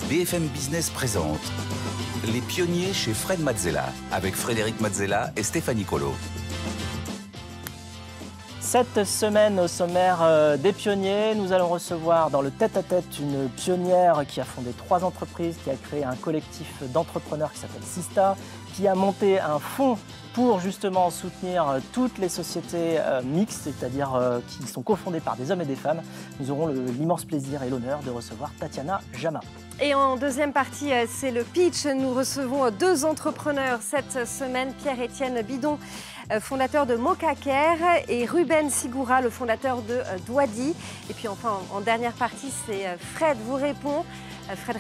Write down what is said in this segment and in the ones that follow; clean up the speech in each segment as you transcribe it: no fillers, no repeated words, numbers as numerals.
BFM Business présente Les pionniers chez Fred Mazzella, avec Frédéric Mazzella et Stéphanie Colo. Cette semaine, au sommaire des pionniers, nous allons recevoir dans le tête-à-tête une pionnière qui a fondé 3 entreprises, qui a créé un collectif d'entrepreneurs qui s'appelle Sista, qui a monté un fonds pour justement soutenir toutes les sociétés mixtes, c'est-à-dire qui sont cofondées par des hommes et des femmes. Nous aurons l'immense plaisir et l'honneur de recevoir Tatiana Jama. Et en deuxième partie, c'est le pitch. Nous recevons 2 entrepreneurs cette semaine, Pierre-Étienne Bidon, fondateur de Mocacare, et Ruben Sigura, le fondateur de Douadi. Et puis enfin, en dernière partie, c'est Fred vous répond. Fred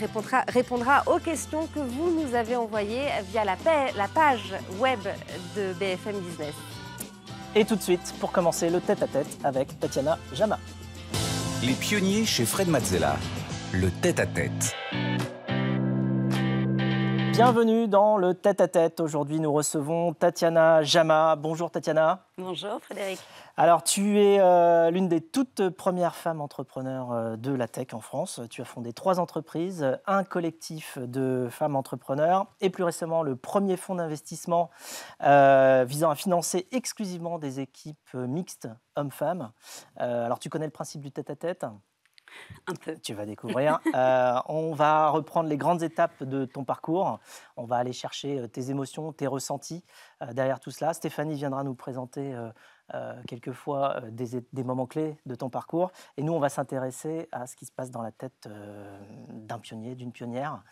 répondra aux questions que vous nous avez envoyées via la page web de BFM Business. Et tout de suite, pour commencer, le tête-à-tête avec Tatiana Jama. Les pionniers chez Fred Mazzella, le tête-à-tête. Bienvenue dans le tête-à-tête. Aujourd'hui, nous recevons Tatiana Jama. Bonjour Tatiana. Bonjour Frédéric. Alors, tu es l'une des toutes premières femmes entrepreneurs de la tech en France. Tu as fondé 3 entreprises, un collectif de femmes entrepreneurs et plus récemment le premier fonds d'investissement visant à financer exclusivement des équipes mixtes hommes-femmes. Alors, tu connais le principe du tête-à-tête ? Un peu. Tu vas découvrir. On va reprendre les grandes étapes de ton parcours. On va aller chercher tes émotions, tes ressentis derrière tout cela. Stéphanie viendra nous présenter quelquefois des moments clés de ton parcours. Et nous, on va s'intéresser à ce qui se passe dans la tête d'un pionnier, d'une pionnière,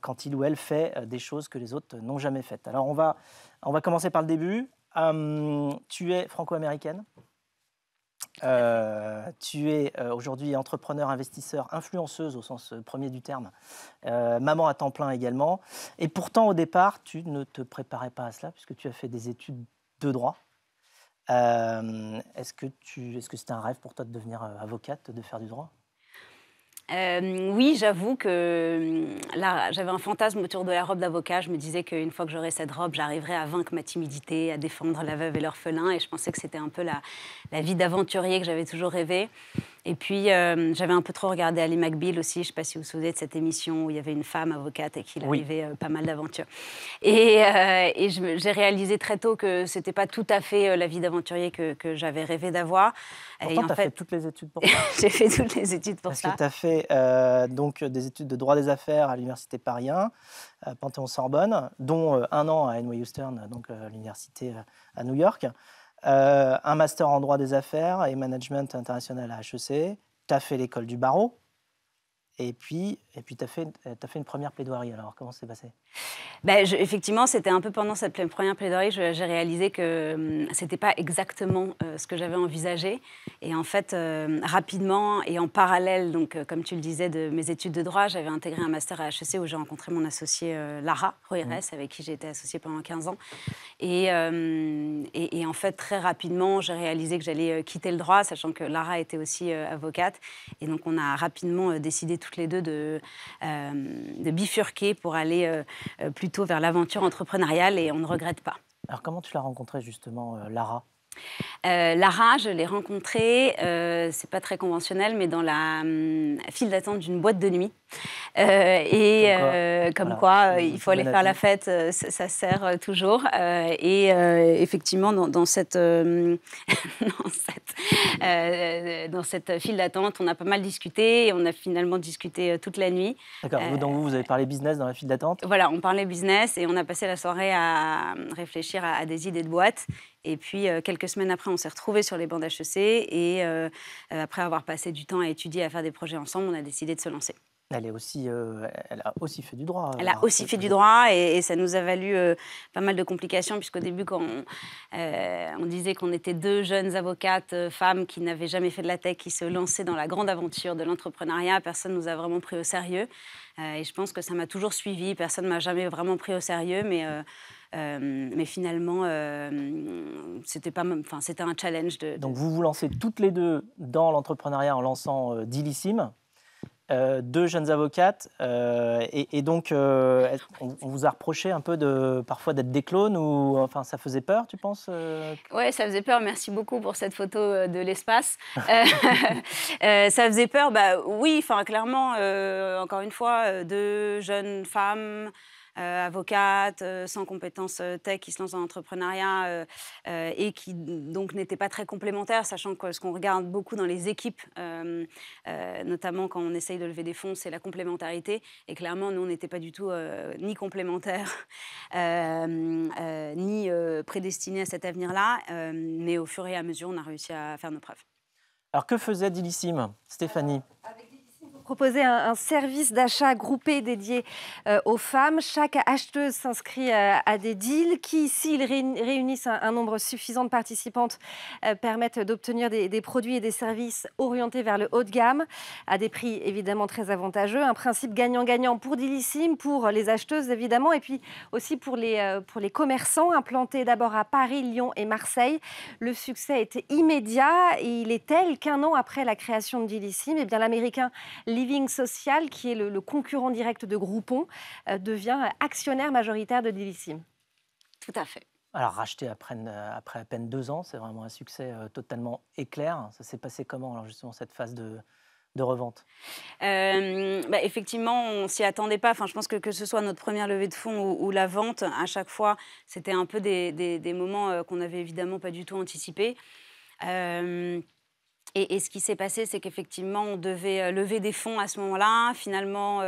quand il ou elle fait des choses que les autres n'ont jamais faites. Alors, on va commencer par le début. Tu es franco-américaine. Tu es aujourd'hui entrepreneur, investisseur, influenceuse au sens premier du terme, maman à temps plein également. Et pourtant, au départ, tu ne te préparais pas à cela puisque tu as fait des études de droit. Est-ce que c'était un rêve pour toi de devenir avocate, de faire du droit ? Oui, j'avoue que là, j'avais un fantasme autour de la robe d'avocat. Je me disais qu'une fois que j'aurais cette robe, j'arriverais à vaincre ma timidité, à défendre la veuve et l'orphelin. Et je pensais que c'était un peu la vie d'aventurier que j'avais toujours rêvé. Et puis, j'avais un peu trop regardé Ali McBeal aussi. Je ne sais pas si vous vous souvenez de cette émission où il y avait une femme avocate et qu'il arrivait pas mal d'aventures. Et j'ai réalisé très tôt que ce n'était pas tout à fait la vie d'aventurier que j'avais rêvé d'avoir. Pourtant, tu as fait toutes les études pour ça. J'ai fait toutes les études pour ça. Parce que tu as fait donc, des études de droit des affaires à l'Université Paris 1, Panthéon-Sorbonne, dont 1 an à NYU Stern, donc l'université à New York. Un master en droit des affaires et management international à HEC. Tu as fait l'école du barreau. Et puis tu as fait une première plaidoirie. Alors, comment ça s'est passé ? Effectivement, c'était un peu pendant cette première plaidoirie, j'ai réalisé que ce n'était pas exactement ce que j'avais envisagé. Et en fait, rapidement et en parallèle, donc, comme tu le disais, de mes études de droit, j'avais intégré un master à HEC où j'ai rencontré mon associé Lara Roires, avec qui j'ai été associée pendant 15 ans. Et en fait, très rapidement, j'ai réalisé que j'allais quitter le droit, sachant que Lara était aussi avocate. Et donc, on a rapidement décidé toutes les deux de bifurquer pour aller plutôt vers l'aventure entrepreneuriale et on ne regrette pas. Alors, comment tu l'as rencontrée justement, Lara ? Lara, je l'ai rencontrée, c'est pas très conventionnel, mais dans la file d'attente d'une boîte de nuit. Comme quoi, il faut aller faire la fête, ça sert toujours. Effectivement, dans cette file d'attente, on a pas mal discuté et on a finalement discuté toute la nuit. D'accord, donc vous avez parlé business dans la file d'attente ? Voilà, on parlait business et on a passé la soirée à réfléchir à des idées de boîte. Et puis, quelques semaines après, on s'est retrouvés sur les bancs d'HEC et après avoir passé du temps à étudier, à faire des projets ensemble, on a décidé de se lancer. Elle a aussi fait du droit. Elle a aussi fait du droit et ça nous a valu pas mal de complications puisqu'au début, quand on disait qu'on était 2 jeunes avocates, femmes qui n'avaient jamais fait de la tech, qui se lançaient dans la grande aventure de l'entrepreneuriat, personne ne nous a vraiment pris au sérieux. Et je pense que ça m'a toujours suivie. Personne ne m'a jamais vraiment pris au sérieux, mais finalement, c'était un challenge. Donc vous vous lancez toutes les deux dans l'entrepreneuriat en lançant Dealissime. 2 jeunes avocates. Et donc, on vous a reproché un peu parfois d'être des clones ou enfin, ça faisait peur, tu penses Oui, ça faisait peur. Merci beaucoup pour cette photo de l'espace. Ça faisait peur, bah, oui, clairement, encore une fois, 2 jeunes femmes avocates, sans compétences tech, qui se lancent dans l'entrepreneuriat et qui donc n'étaient pas très complémentaires, sachant que ce qu'on regarde beaucoup dans les équipes, notamment quand on essaye de lever des fonds, c'est la complémentarité. Et clairement, nous, on n'était pas du tout ni complémentaires, ni prédestinés à cet avenir-là. Mais au fur et à mesure, on a réussi à faire nos preuves. Alors, que faisait Dilissim, Stéphanie? Proposer un service d'achat groupé dédié aux femmes. Chaque acheteuse s'inscrit à des deals qui, s'ils réunissent un nombre suffisant de participantes, permettent d'obtenir des produits et des services orientés vers le haut de gamme, à des prix évidemment très avantageux. Un principe gagnant-gagnant pour Dilissim, pour les acheteuses évidemment, et puis aussi pour les commerçants implantés d'abord à Paris, Lyon et Marseille. Le succès a été immédiat et il est tel qu'un an après la création de Dilissim, l'américain Living Social, qui est le concurrent direct de Groupon, devient actionnaire majoritaire de Dilissim. Tout à fait. Alors, racheté après à peine 2 ans, c'est vraiment un succès totalement éclair. Ça s'est passé comment, alors, justement, cette phase de revente? Effectivement, on ne s'y attendait pas. Je pense que ce soit notre première levée de fonds ou la vente, à chaque fois, c'était un peu des moments qu'on n'avait évidemment pas du tout anticipés. Et ce qui s'est passé, c'est qu'effectivement, on devait lever des fonds à ce moment-là. Finalement,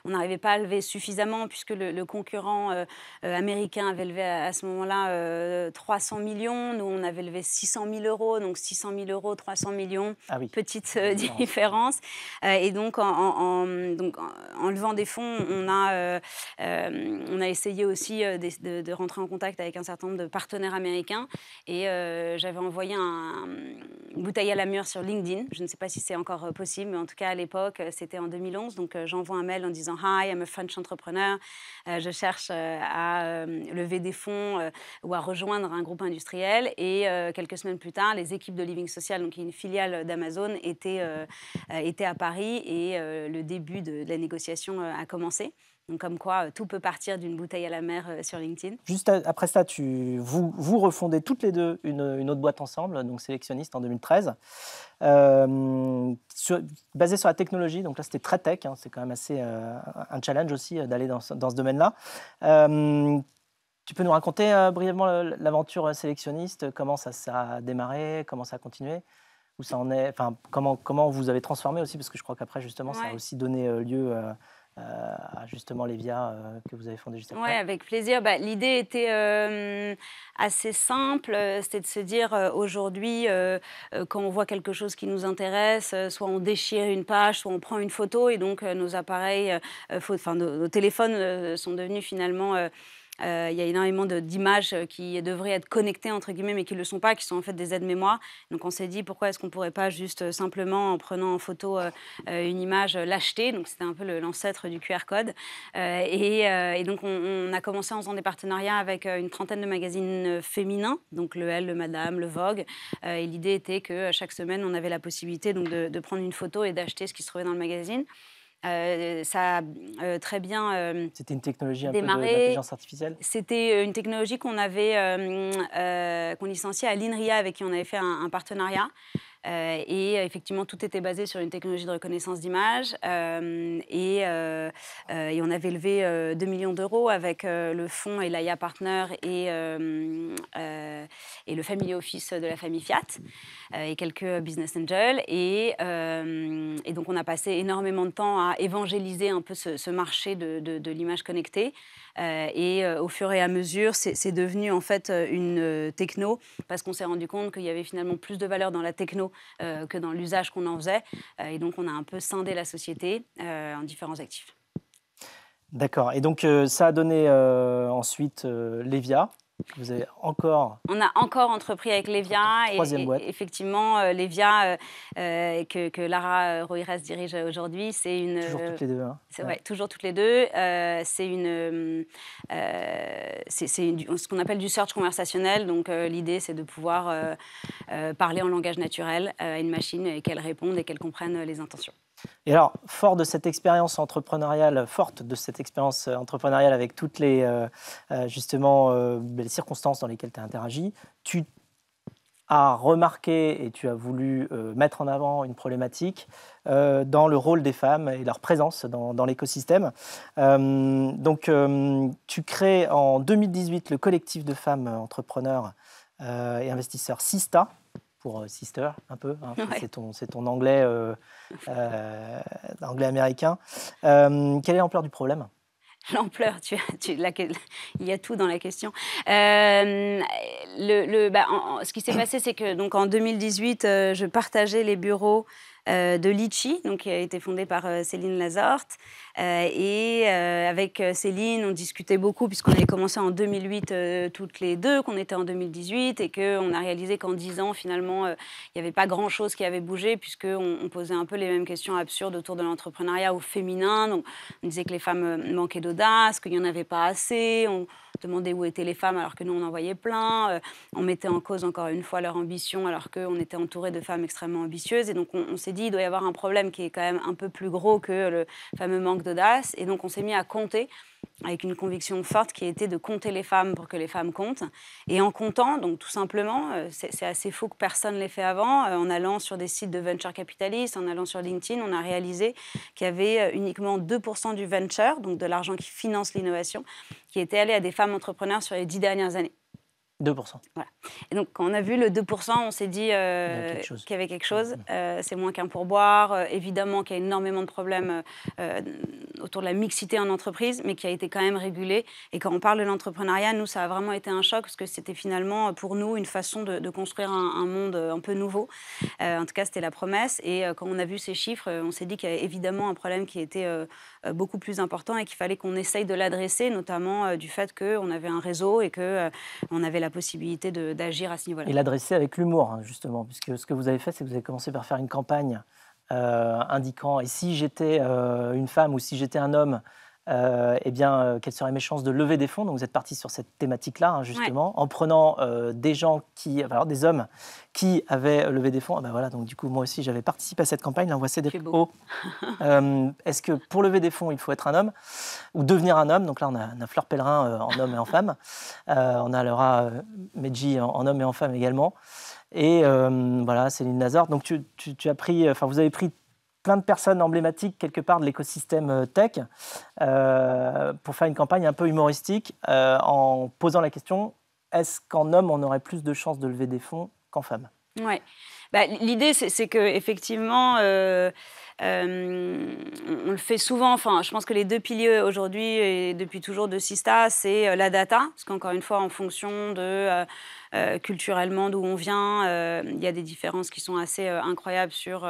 on n'arrivait pas à lever suffisamment puisque le concurrent américain avait levé à ce moment-là 300 millions. Nous, on avait levé 600 000 euros. Donc, 600 000 euros, 300 millions, petite différence. Et donc, en levant des fonds, on a essayé aussi de rentrer en contact avec un certain nombre de partenaires américains. Et j'avais envoyé une bouteille à la mûre sur LinkedIn. Je ne sais pas si c'est encore possible, mais en tout cas, à l'époque, c'était en 2011. Donc, j'envoie un mail en disant « Hi, I'm a French entrepreneur. Je cherche à lever des fonds ou à rejoindre un groupe industriel. » Et quelques semaines plus tard, les équipes de Living Social, donc une filiale d'Amazon, étaient à Paris et le début de la négociation a commencé. Donc, comme quoi, tout peut partir d'une bouteille à la mer sur LinkedIn. Juste après ça, vous refondez toutes les deux une autre boîte ensemble, donc Sélectionniste en 2013, basée sur la technologie. Donc là, c'était très tech, hein, c'est quand même assez un challenge aussi d'aller dans ce domaine-là. Tu peux nous raconter brièvement l'aventure Sélectionniste, comment ça a démarré, comment ça a continué, où ça en est, comment vous avez transformé aussi, parce que je crois qu'après, justement, ça a aussi donné lieu à justement Levia que vous avez fondé juste après. Oui, avec plaisir. L'idée était assez simple, c'était de se dire aujourd'hui, quand on voit quelque chose qui nous intéresse, soit on déchire une page, soit on prend une photo, et donc nos appareils, nos téléphones sont devenus finalement... il y a énormément d'images qui devraient être connectées, entre guillemets, mais qui ne le sont pas, qui sont en fait des aides-mémoire. Donc on s'est dit, pourquoi est-ce qu'on ne pourrait pas juste simplement, en prenant en photo une image, l'acheter? Donc c'était un peu l'ancêtre du QR code. Et donc on a commencé en faisant des partenariats avec une trentaine de magazines féminins, donc le Elle, le Madame, le Vogue. Et l'idée était que chaque semaine, on avait la possibilité donc, de prendre une photo et d'acheter ce qui se trouvait dans le magazine. Ça a très bien C'était une technologie un démarré. Peu d'intelligence artificielle. C'était une technologie qu'on licenciait à l'INRIA, avec qui on avait fait un partenariat. Et effectivement, tout était basé sur une technologie de reconnaissance d'image. Et on avait levé 2 millions d'euros avec le fonds Elaya Partner et le Family Office de la famille Fiat et quelques business angels. Et donc, on a passé énormément de temps à évangéliser un peu ce marché de l'image connectée. Et au fur et à mesure, c'est devenu en fait une techno, parce qu'on s'est rendu compte qu'il y avait finalement plus de valeur dans la techno que dans l'usage qu'on en faisait. Et donc, on a un peu scindé la société en différents actifs. D'accord. Et donc, ça a donné ensuite Levia. Vous avez encore... On a encore entrepris avec Levia. Troisième boîte. Effectivement, Levia, que Lara Roires dirige aujourd'hui, c'est une... Toujours toutes les deux. Hein. Ouais, toujours toutes les deux. C'est ce qu'on appelle du search conversationnel. Donc, l'idée, c'est de pouvoir parler en langage naturel à une machine et qu'elle réponde et qu'elle comprenne les intentions. Et alors, forte de cette expérience entrepreneuriale avec toutes les, les circonstances dans lesquelles tu as interagi, tu as remarqué et tu as voulu mettre en avant une problématique dans le rôle des femmes et leur présence dans l'écosystème. Tu crées en 2018 le collectif de femmes entrepreneurs et investisseurs Sista, pour sister un peu, hein, Ouais. c'est ton anglais, anglais américain. Quelle est l'ampleur du problème ? L'ampleur, il y a tout dans la question. Ce qui s'est passé, c'est que donc, en 2018, je partageais les bureaux de Litchi, donc, qui a été fondé par Céline Lazorte. Avec Céline, on discutait beaucoup, puisqu'on avait commencé en 2008 toutes les deux, qu'on était en 2018, et qu'on a réalisé qu'en 10 ans, finalement, il n'y avait pas grand-chose qui avait bougé, puisqu'on posait un peu les mêmes questions absurdes autour de l'entrepreneuriat au féminin. Donc, on disait que les femmes manquaient d'audace, qu'il n'y en avait pas assez. On demandait où étaient les femmes alors que nous, on en voyait plein. On mettait en cause, encore une fois, leur ambition alors qu'on était entouré de femmes extrêmement ambitieuses. Et donc, on s'est dit, il doit y avoir un problème qui est quand même un peu plus gros que le fameux manque d'audace. Et donc, on s'est mis à compter avec une conviction forte qui était de compter les femmes pour que les femmes comptent. Et en comptant, donc tout simplement, c'est assez fou que personne ne l'ait fait avant, en allant sur des sites de venture capitalistes, en allant sur LinkedIn, on a réalisé qu'il y avait uniquement 2% du venture, donc de l'argent qui finance l'innovation, qui était allé à des femmes entrepreneurs sur les 10 dernières années. 2%. Voilà. Et donc, quand on a vu le 2%, on s'est dit qu'il y avait quelque chose. C'est moins qu'un pourboire. Évidemment qu'il y a énormément de problèmes autour de la mixité en entreprise, mais qui a été quand même régulé. Et quand on parle de l'entrepreneuriat, nous, ça a vraiment été un choc, parce que c'était finalement, pour nous, une façon de construire un monde un peu nouveau. En tout cas, c'était la promesse. Et quand on a vu ces chiffres, on s'est dit qu'il y avait évidemment un problème qui était beaucoup plus important et qu'il fallait qu'on essaye de l'adresser, notamment du fait qu'on avait un réseau et qu'on avait la possibilité d'agir à ce niveau-là. Et l'adresser avec l'humour, hein, justement, puisque ce que vous avez fait, c'est que vous avez commencé par faire une campagne indiquant « et si j'étais une femme ou si j'étais un homme, quelles seraient mes chances de lever des fonds ?» Donc vous êtes parti sur cette thématique-là, hein, justement, en prenant des hommes qui avaient levé des fonds. Donc du coup, moi aussi, j'avais participé à cette campagne. Là, on voit Cédric O. Est-ce que pour lever des fonds, il faut être un homme ou devenir un homme? Donc là, on a Fleur Pellerin en homme et en femme. On a Laura Medji en homme et en femme également. Et Céline Lazorte. Donc vous avez pris plein de personnes emblématiques quelque part de l'écosystème tech pour faire une campagne un peu humoristique en posant la question, est-ce qu'en homme, on aurait plus de chances de lever des fonds qu'en femme? Ouais. L'idée, c'est qu'effectivement, on le fait souvent. Enfin, je pense que les deux piliers aujourd'hui et depuis toujours de Sista, c'est la data, parce qu'encore une fois, en fonction de culturellement d'où on vient, il y a des différences qui sont assez incroyables sur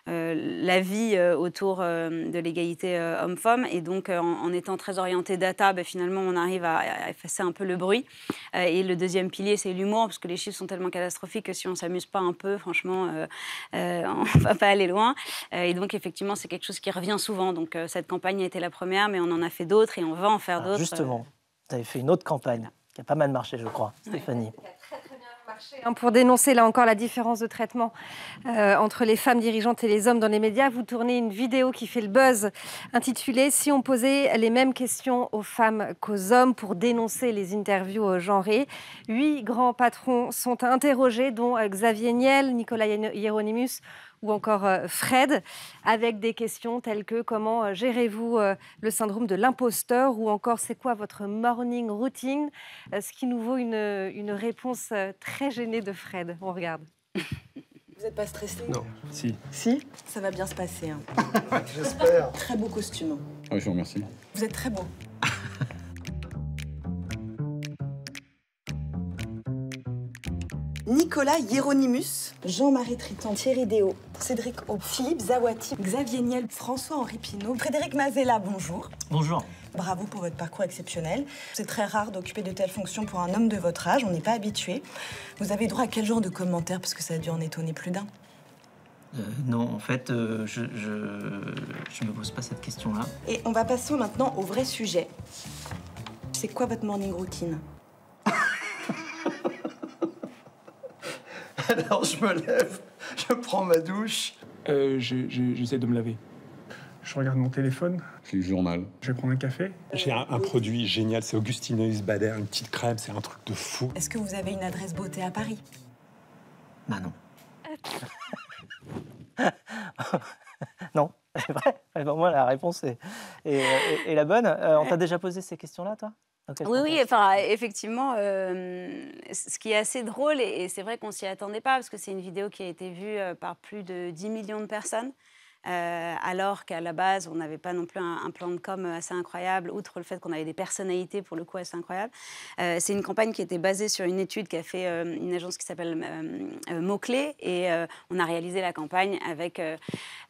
la vie autour de l'égalité homme-femme. Et donc, en étant très orienté data, finalement, on arrive à effacer un peu le bruit. Et le deuxième pilier, c'est l'humour, parce que les chiffres sont tellement catastrophiques que si on ne s'amuse pas un peu, franchement, on ne va pas aller loin. Et donc, effectivement, c'est quelque chose qui revient souvent. Donc, cette campagne a été la première, mais on en a fait d'autres et on va en faire d'autres. Justement, tu avais fait une autre campagne qui a pas mal marché, je crois, Stéphanie. Pour dénoncer là encore la différence de traitement entre les femmes dirigeantes et les hommes dans les médias, vous tournez une vidéo qui fait le buzz intitulée « Si on posait les mêmes questions aux femmes qu'aux hommes » pour dénoncer les interviews genrées. 8 grands patrons sont interrogés, dont Xavier Niel, Nicolas Hieronymus ou encore Fred, avec des questions telles que comment gérez-vous le syndrome de l'imposteur ou encore c'est quoi votre morning routine, ce qui nous vaut une réponse très gênée de Fred. On regarde. Vous n'êtes pas stressé? Non. Si. Si? Ça va bien se passer. Hein. J'espère. Très beau costume. Oui, je vous remercie. Vous êtes très beau. Nicolas Hieronymus, Jean-Marie Triton, Thierry Déo, Cédric O, Philippe Zawati, Xavier Niel, François-Henri Pinault, Frédéric Mazella, bonjour. Bonjour. Bravo pour votre parcours exceptionnel. C'est très rare d'occuper de telles fonctions pour un homme de votre âge, on n'est pas habitué. Vous avez droit à quel genre de commentaires, parce que ça a dû en étonner plus d'un? Non, en fait, je me pose pas cette question-là. Et on va passer maintenant au vrai sujet. C'est quoi votre morning routine? Alors, je me lève, je prends ma douche. J'essaie de me laver. Je regarde mon téléphone. Je lis le journal. Je vais prendre un café. J'ai un produit génial, c'est Augustinus Bader, une petite crème, c'est un truc de fou. Est-ce que vous avez une adresse beauté à Paris? Bah non. Non, c'est vrai. Pour moi, la réponse est la bonne. On t'a déjà posé ces questions-là, toi? Oui, enfin, effectivement, ce qui est assez drôle, et c'est vrai qu'on ne s'y attendait pas, parce que c'est une vidéo qui a été vue par plus de 10 millions de personnes. Alors qu'à la base, on n'avait pas non plus un plan de com assez incroyable, outre le fait qu'on avait des personnalités, pour le coup, assez incroyables. C'est une campagne qui était basée sur une étude qu'a fait une agence qui s'appelle Mots-Clés, et on a réalisé la campagne avec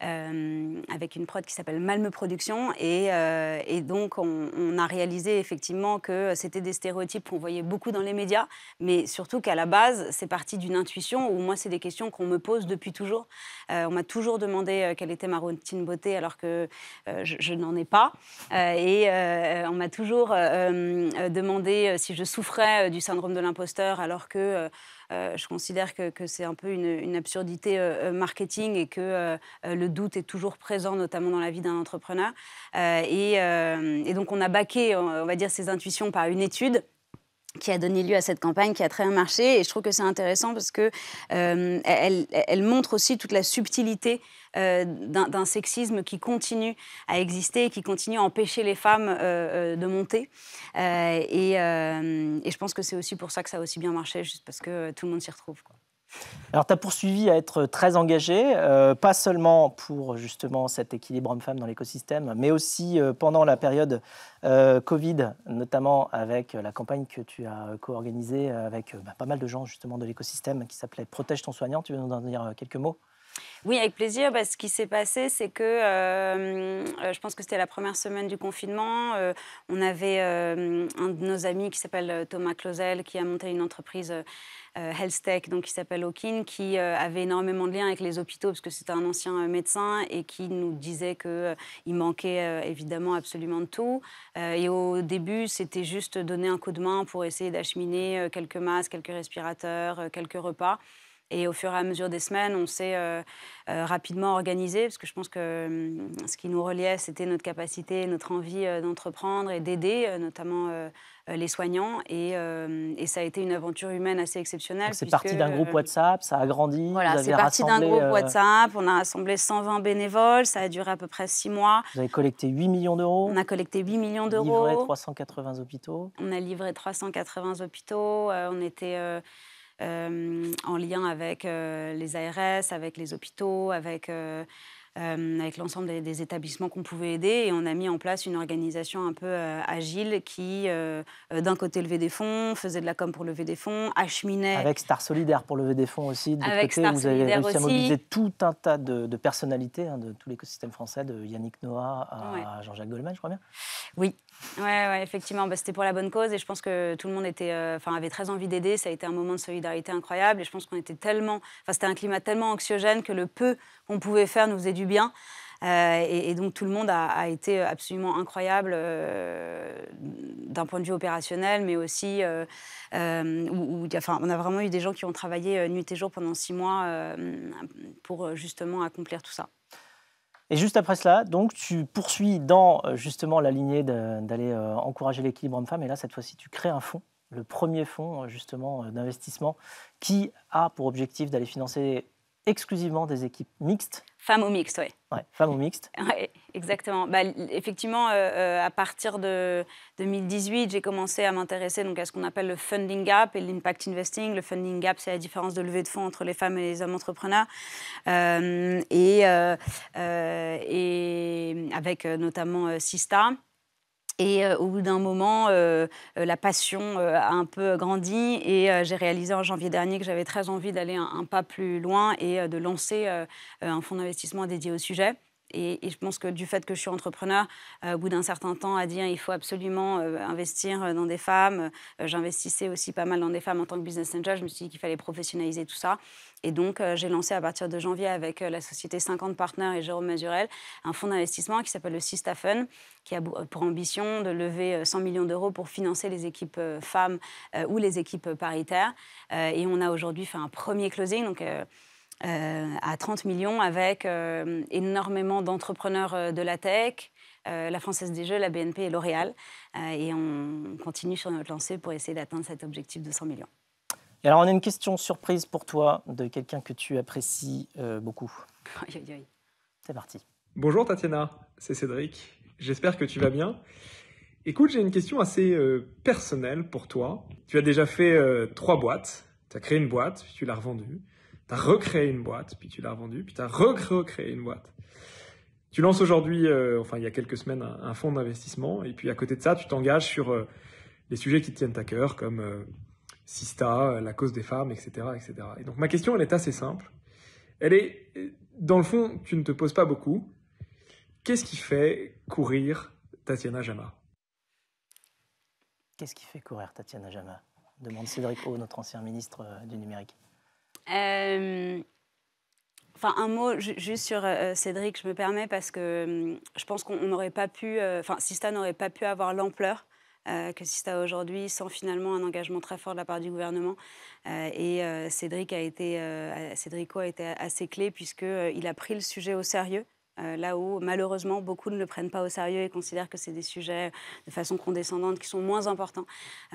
une prod qui s'appelle Malmö Productions, et donc on a réalisé effectivement que c'était des stéréotypes qu'on voyait beaucoup dans les médias, mais surtout qu'à la base, c'est parti d'une intuition, où moi, c'est des questions qu'on me pose depuis toujours. On m'a toujours demandé quelle était ma routine beauté, alors que je n'en ai pas. On m'a toujours demandé si je souffrais du syndrome de l'imposteur, alors que je considère que c'est un peu une absurdité marketing, et que le doute est toujours présent, notamment dans la vie d'un entrepreneur. Et donc, on a baqué, on va dire, ces intuitions par une étude qui a donné lieu à cette campagne, qui a très bien marché. Et je trouve que c'est intéressant parce que elle montre aussi toute la subtilité d'un sexisme qui continue à exister, qui continue à empêcher les femmes de monter. Et je pense que c'est aussi pour ça que ça a aussi bien marché, juste parce que tout le monde s'y retrouve, quoi. Alors, tu as poursuivi à être très engagé, pas seulement pour justement cet équilibre homme-femme dans l'écosystème, mais aussi pendant la période Covid, notamment avec la campagne que tu as co-organisée avec pas mal de gens justement de l'écosystème, qui s'appelait Protège ton soignant. Tu veux nous en dire quelques mots? Oui, avec plaisir. Ce qui s'est passé, c'est que je pense que c'était la première semaine du confinement. On avait un de nos amis qui s'appelle Thomas Clausel, qui a monté une entreprise Health Tech, donc qui s'appelle Hawkin, qui avait énormément de liens avec les hôpitaux, parce que c'était un ancien médecin, et qui nous disait qu'il manquait évidemment absolument de tout. Et au début, c'était juste donner un coup de main pour essayer d'acheminer quelques masques, quelques respirateurs, quelques repas. Et au fur et à mesure des semaines, on s'est rapidement organisé, parce que je pense que ce qui nous reliait, c'était notre capacité, notre envie d'entreprendre et d'aider, notamment les soignants. Et ça a été une aventure humaine assez exceptionnelle. C'est parti d'un groupe WhatsApp, ça a grandi. Voilà, c'est parti d'un groupe WhatsApp. On a rassemblé 120 bénévoles. Ça a duré à peu près 6 mois. Vous avez collecté 8 millions d'euros. On a collecté 8 millions d'euros. Livré 380 hôpitaux. On a livré 380 hôpitaux. On était en lien avec les ARS, avec les hôpitaux, avec l'ensemble des établissements qu'on pouvait aider. Et on a mis en place une organisation un peu agile qui, d'un côté, levait des fonds, faisait de la com pour lever des fonds, acheminait... Avec Star Solidaire pour lever des fonds aussi. De l'autre Avec côté, Star vous avez Solidaire réussi à aussi. mobiliser tout un tas de personnalités de tout l'écosystème français, de Yannick Noah à Jean-Jacques Goldman, je crois bien. Oui. Ouais, effectivement, c'était pour la bonne cause, et je pense que tout le monde avait très envie d'aider. Ça a été un moment de solidarité incroyable, et je pense qu'on était c'était un climat tellement anxiogène que le peu qu'on pouvait faire nous faisait du bien. Et donc tout le monde a été absolument incroyable d'un point de vue opérationnel, mais aussi on a vraiment eu des gens qui ont travaillé nuit et jour pendant 6 mois pour justement accomplir tout ça. Et juste après cela, donc, tu poursuis dans justement la lignée d'aller encourager l'équilibre homme-femme. Et là, cette fois-ci, tu crées un fonds, le premier fonds justement d'investissement qui a pour objectif d'aller financer exclusivement des équipes mixtes. Femmes ou mixtes, oui. Ouais, femmes ou mixtes. Oui, exactement. Effectivement, à partir de 2018, j'ai commencé à m'intéresser à ce qu'on appelle le funding gap et l'impact investing. Le funding gap, c'est la différence de levée de fonds entre les femmes et les hommes entrepreneurs. Et avec notamment Sista. Et au bout d'un moment, la passion a un peu grandi, et j'ai réalisé en janvier dernier que j'avais très envie d'aller un pas plus loin et de lancer un fonds d'investissement dédié au sujet. Et je pense que du fait que je suis entrepreneur, au bout d'un certain temps, à dire il faut absolument investir dans des femmes. J'investissais aussi pas mal dans des femmes en tant que business angel. Je me suis dit qu'il fallait professionnaliser tout ça. Et donc, j'ai lancé à partir de janvier avec la société 50 Partners et Jérôme Mazurel un fonds d'investissement qui s'appelle le Sista Fund, qui a pour ambition de lever 100 millions d'euros pour financer les équipes femmes ou les équipes paritaires. Et on a aujourd'hui fait un premier closing. Donc, à 30 millions avec énormément d'entrepreneurs de la tech, la Française des Jeux, la BNP et L'Oréal. Et on continue sur notre lancée pour essayer d'atteindre cet objectif de 100 millions. Et alors, on a une question surprise pour toi de quelqu'un que tu apprécies beaucoup. C'est parti. Bonjour Tatiana, c'est Cédric. J'espère que tu vas bien. Écoute, j'ai une question assez personnelle pour toi. Tu as déjà fait 3 boîtes. Tu as créé une boîte, puis tu l'as revendue. Tu as recréé une boîte, puis tu l'as revendue. Puis tu as recréé une boîte. Tu lances aujourd'hui, il y a quelques semaines, un fonds d'investissement. Et puis à côté de ça, tu t'engages sur les sujets qui te tiennent à cœur, comme Sista, la cause des femmes, etc., etc. Et donc ma question, elle est assez simple. Elle est, dans le fond, tu ne te poses pas beaucoup. Qu'est-ce qui fait courir Tatiana Jama? Qu'est-ce qui fait courir Tatiana Jama? Demande Cédric O, notre ancien ministre du numérique. Un mot juste sur Cédric, je me permets, parce que je pense qu'on n'aurait pas pu... Sista n'aurait pas pu avoir l'ampleur que Sista a aujourd'hui sans finalement un engagement très fort de la part du gouvernement. Cédric O a été assez clé puisqu'il a pris le sujet au sérieux. Là où malheureusement beaucoup ne le prennent pas au sérieux et considèrent que c'est des sujets de façon condescendante qui sont moins importants.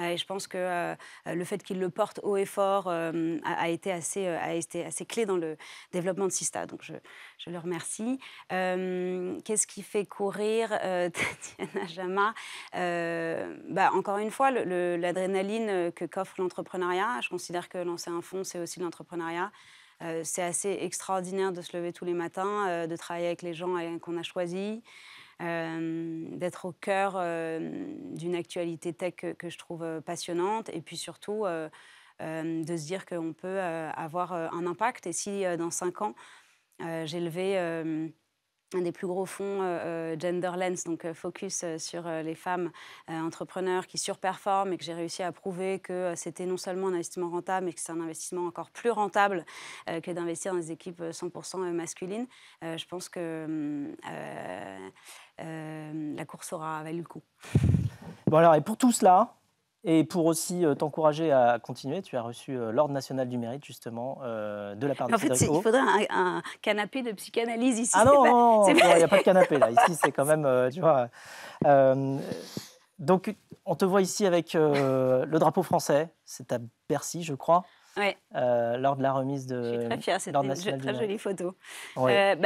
Et je pense que le fait qu'il le porte haut et fort a été assez clé dans le développement de Sista. Donc je le remercie. Qu'est-ce qui fait courir Tatiana Jama? Encore une fois, l'adrénaline qu'offre l'entrepreneuriat. Je considère que lancer un fonds, c'est aussi de l'entrepreneuriat. C'est assez extraordinaire de se lever tous les matins, de travailler avec les gens qu'on a choisis, d'être au cœur d'une actualité tech que je trouve passionnante, et puis surtout de se dire qu'on peut avoir un impact. Et si dans 5 ans, j'ai levé un des plus gros fonds Genderlens, donc focus sur les femmes entrepreneurs qui surperforment, et que j'ai réussi à prouver que c'était non seulement un investissement rentable, mais que c'est un investissement encore plus rentable que d'investir dans des équipes 100% masculines. Je pense que la course aura valu le coup. Bon alors, et pour tout cela, et pour aussi t'encourager à continuer, tu as reçu l'Ordre national du mérite, justement, de la part de Cédric O. Il faudrait un canapé de psychanalyse ici. Ah non, il n'y a pas de canapé là. Ici, c'est quand même, tu vois. Donc, on te voit ici avec le drapeau français. C'est à Bercy, je crois. Oui. Lors de la remise de. Je suis très fière, c'était une très jolie photo. Ouais.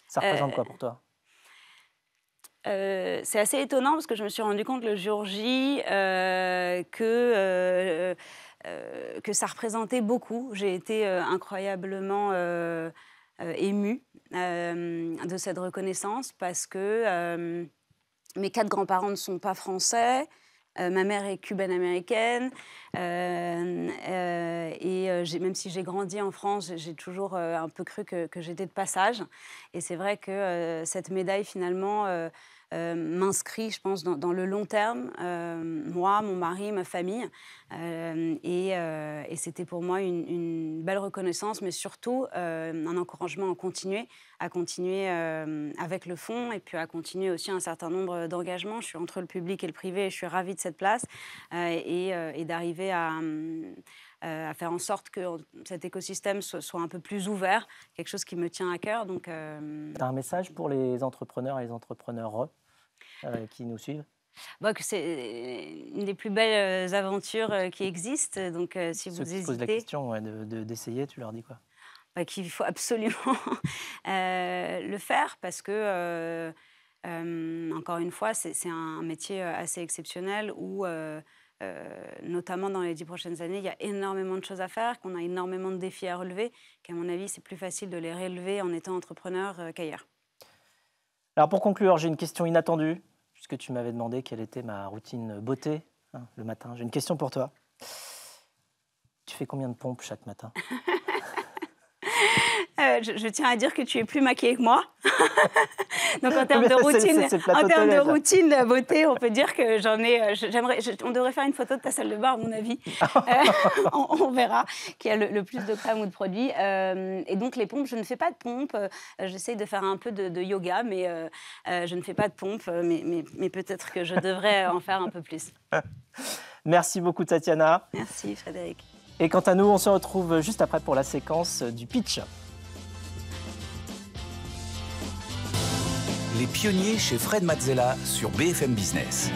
Ça représente quoi pour toi? C'est assez étonnant parce que je me suis rendu compte le jour J que ça représentait beaucoup. J'ai été incroyablement émue de cette reconnaissance parce que mes 4 grands-parents ne sont pas français. Ma mère est cubaine-américaine même si j'ai grandi en France, j'ai toujours un peu cru que j'étais de passage. Et c'est vrai que cette médaille, finalement, m'inscrit, je pense, dans le long terme, moi, mon mari, ma famille. Et c'était pour moi une belle reconnaissance, mais surtout un encouragement à continuer avec le fonds, et puis à continuer aussi un certain nombre d'engagements. Je suis entre le public et le privé, et je suis ravie de cette place et d'arriver à faire en sorte que cet écosystème soit un peu plus ouvert, quelque chose qui me tient à cœur. Donc, tu as un message pour les entrepreneurs et les entrepreneurs qui nous suivent? Que c'est une des plus belles aventures qui existent. Donc, si vous hésitez... Ceux qui posent la question d'essayer, tu leur dis quoi? Qu'il faut absolument le faire parce que, encore une fois, c'est un métier assez exceptionnel où, notamment dans les 10 prochaines années, il y a énormément de choses à faire, qu'on a énormément de défis à relever, qu'à mon avis, c'est plus facile de les relever en étant entrepreneur qu'ailleurs. Alors pour conclure, j'ai une question inattendue, puisque tu m'avais demandé quelle était ma routine beauté le matin. J'ai une question pour toi. Tu fais combien de pompes chaque matin? Je tiens à dire que tu es plus maquillée que moi. Donc en termes de routine beauté, on peut dire que j'en ai. On devrait faire une photo de ta salle de bain, à mon avis. On verra qui a le plus de crème ou de produits. Et donc les pompes, je ne fais pas de pompes. J'essaye de faire un peu de yoga, mais je ne fais pas de pompes. Mais peut-être que je devrais en faire un peu plus. Merci beaucoup, Tatiana. Merci, Frédéric. Et quant à nous, on se retrouve juste après pour la séquence du pitch. Les pionniers chez Fred Mazzella sur BFM Business.